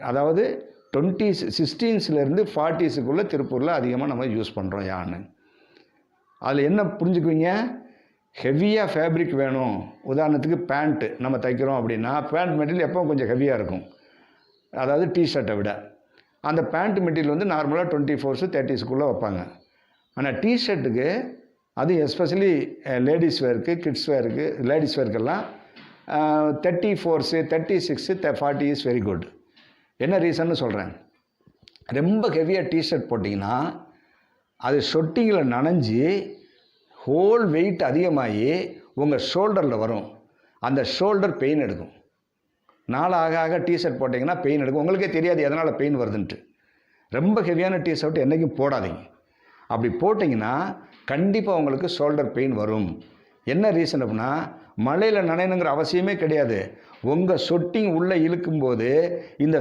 அதாவது 16ஸ்லேருந்து 40ஸ்க்குள்ளே திருப்பூரில் அதிகமாக நம்ம யூஸ் பண்ணுறோம் யான்னு. அதில் என்ன புரிஞ்சுக்குவீங்க, ஹெவியாக ஃபேப்ரிக் வேணும். உதாரணத்துக்கு பேண்ட்டு நம்ம தைக்கிறோம் அப்படின்னா பேண்ட் மெட்டீரியல் எப்பவும் கொஞ்சம் ஹெவியாக இருக்கும், அதாவது டிஷர்ட்டை விட. அந்த பேண்ட் மெட்டீரியல் வந்து நார்மலாக 24s 30ஸ்க்குள்ளே வைப்பாங்க. ஆனால் டிஷர்ட்டுக்கு அது எஸ்பெஷலி லேடிஸ் வேருக்கு, கிட்ஸ் வேருக்கு, லேடிஸ் வேர்க்கெல்லாம் 34s 36 40 இஸ் வெரி குட். என்ன ரீசன்னு சொல்கிறேன். ரொம்ப ஹெவியாக டிஷர்ட் போட்டிங்கன்னா அது ஷொட்டிங்கில் நனைஞ்சி ஹோல் வெயிட் அதிகமாகி உங்கள் ஷோல்டரில் வரும். அந்த ஷோல்டர் பெயின் எடுக்கும். நாள் ஆக ஆக டிஷர்ட் போட்டிங்கன்னா பெயின் எடுக்கும். உங்களுக்கே தெரியாது எதனால் பெயின் வருதுன்ட்டு. ரொம்ப ஹெவியான டிஷர்ட் என்றைக்கும் போடாதீங்க. அப்படி போட்டிங்கன்னா கண்டிப்பாக உங்களுக்கு ஷோல்டர் பெயின் வரும். என்ன ரீசன் அப்படின்னா, மழையில் நனையணுங்கிற அவசியமே கிடையாது. உங்கள் ஷொட்டிங் உள்ளே இழுக்கும்போது இந்த